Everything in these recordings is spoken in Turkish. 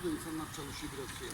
İnsanlar çalışıyor biraz şey.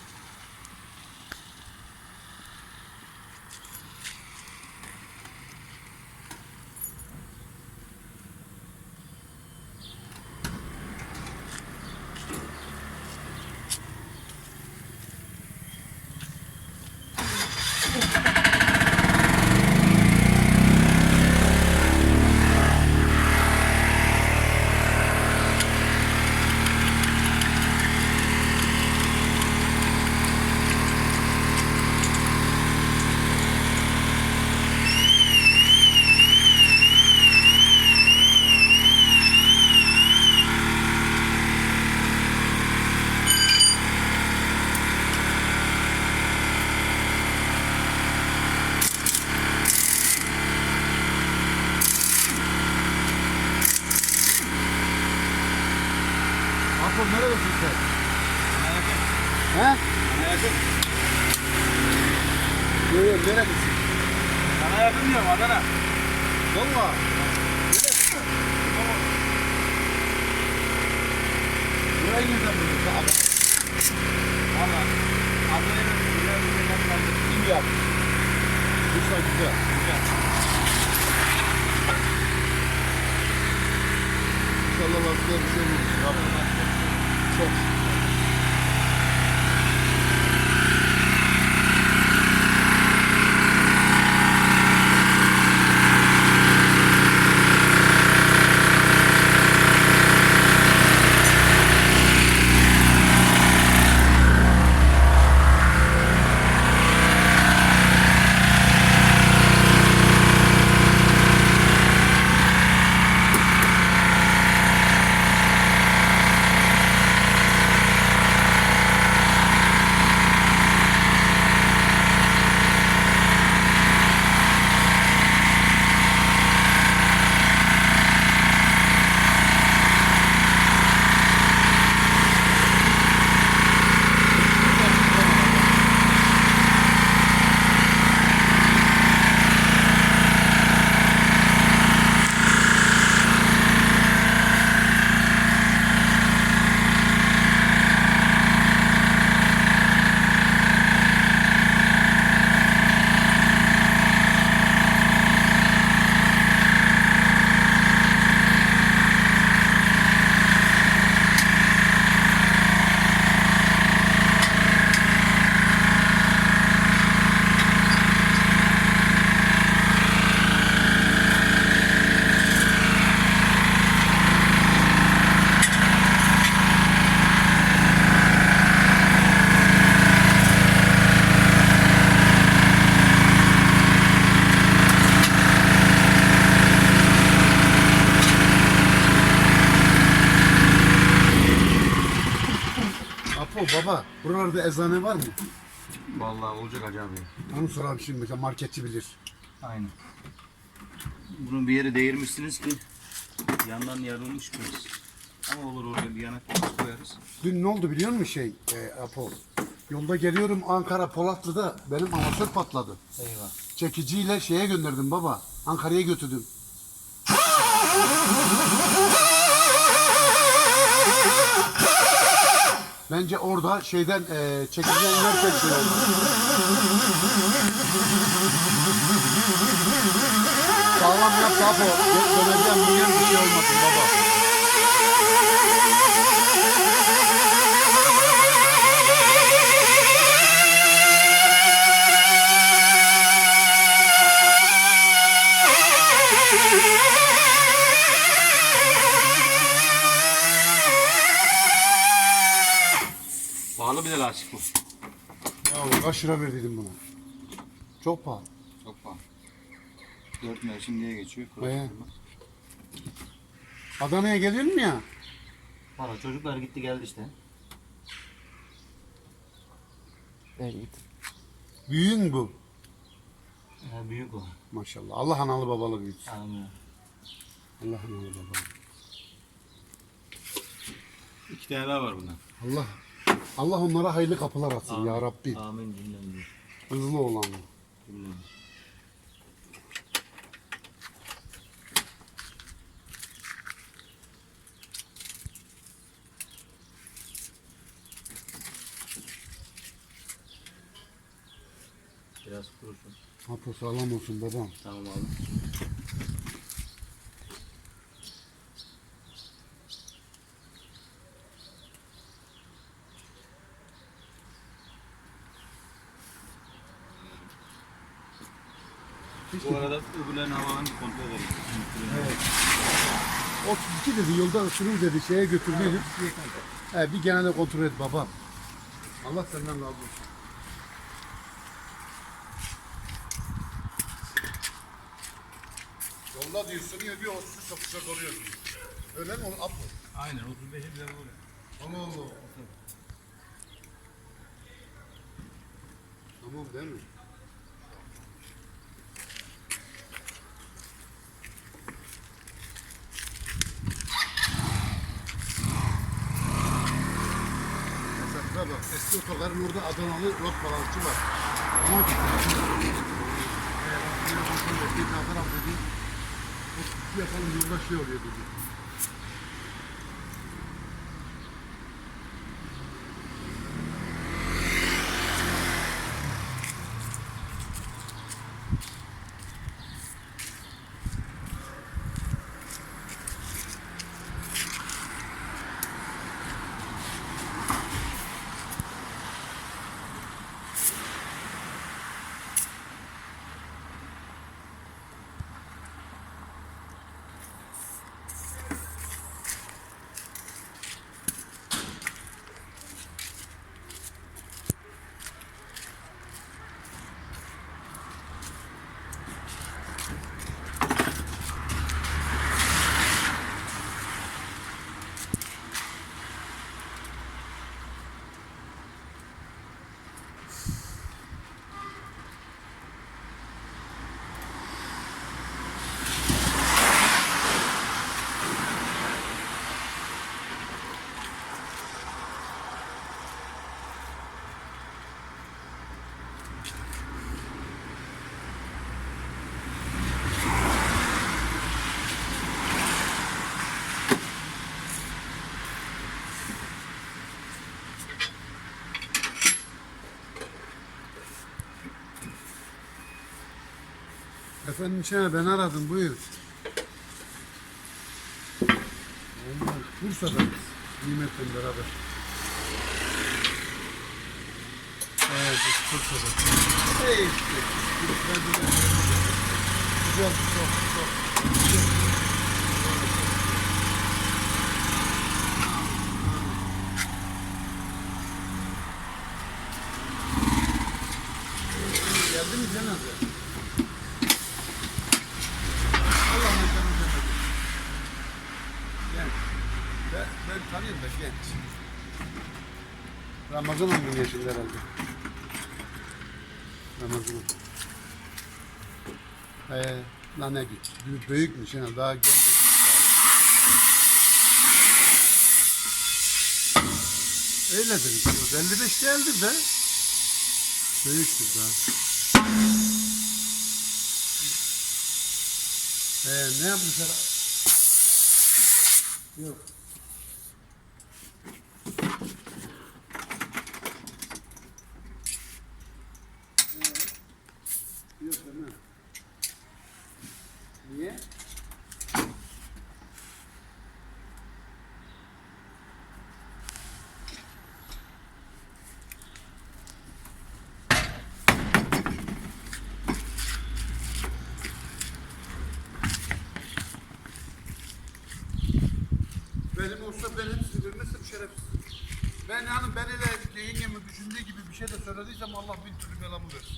Apo neredesin sen? Bana yakın. He? Bana yakın. Yok neredesin? Bana yakın diyorum Adana. Valla. Neredesin? Burayı nereden buldun? Adam. Valla. Adana'ya güzel bir şeyler kaldı. İyi yap. Bursa güzel. Güzel. İnşallah başka bir şey olmaz. Çok. Apo baba, buralarda eczane var mı? Vallahi olacak acaba. Onu soralım şimdi, mesela marketçi bilir. Aynen. Bunun bir yeri değirmişsiniz ki yandan yarılmış biraz. Ama olur oraya bir yanak koyarız. Dün ne oldu biliyor musun Apo? Yolda geliyorum Ankara Polatlı'da benim amatör patladı. Eyvah. Çekiciyle şeye gönderdim baba. Ankara'ya götürdüm. Bence orada şeyden çekiciden inerken şey oldu. Sağlam yap Apo. Döneceğim bunyan bir şey olmasın baba. Pahalı bir de lastik bu. Ya kaç lira verdiydim buna? Çok pahalı. Çok pahalı. 4 mevsim diye geçiyor. Adana'ya geliyor mu ya? Valla çocuklar gitti geldi işte. Evet. Büyüğün bu. Büyük o. Maşallah. Allah analı babalı büyütsün. Amin. Allah analı babalı. 2 tane daha var bundan. Allah onlara hayırlı kapılar açsın ya Rabbi. Amin cümlemize. Hızlı olanlar. Cümlemize. Biraz kurusun. Apo sağlam olsun babam. Tamam abi. Bu arada öbürlerin havalarını kontrol edelim. Evet. 32 dedi yolda ısırır dedi şeye götürdüydüm. Bir genelde kontrol et babam. Allah senden razı olsun. Yolda diyor ısırıyor diyor 33 çok sıcak oluyor diyor. Öyle mi? Apo. Aynen 35'e bile oluyor. Allah Allah. Tamam değil mi? Mesela bak eski otogarın orada Adanalı rot balıkçı var. Ama bir taraf dedi. O tutu yapalım yolda şey oluyor dedi. Efendim Şener ben aradım buyur. Onlar Bursa'da Nimet'le beraber. Evet Bursa'da. Hey işte. Güzel çok. Geldi mi cenaze? Allah'ın cenaze. Genç. Ben tanıyorum da genç. Ramazan ayının yaşında herhalde. Ramazan ayı. Lan ne büyükmüş yani daha genç. Öyledir işte. 55 değildir de. Büyüktür daha. Ne yapmışlar? Yok. Yok değil mi? Niye? Benim olsa ben hepsini vermezsem şerefsiz. Ben yani ben ile yengemin düşündüğü gibi bir şey de söylediysem Allah bin türlü belamı versin.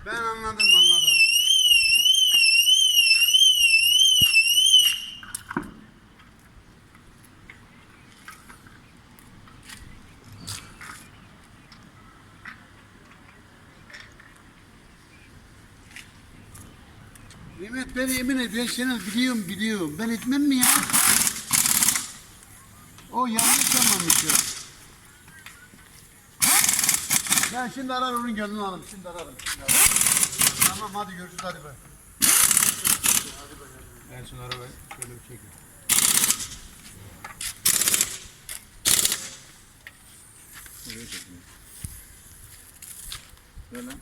Ben anladım. Mehmet beni emin et, ben seni biliyorum. Ben etmem mi ya? O yanlış anlamış ya. Ben şimdi arar onun gönlünü alırım. Şimdi ararım. Tamam hadi görüşürüz hadi be. Ben şunu arabayı şöyle bir çekeyim. Nereye çekeyim? Ver lan.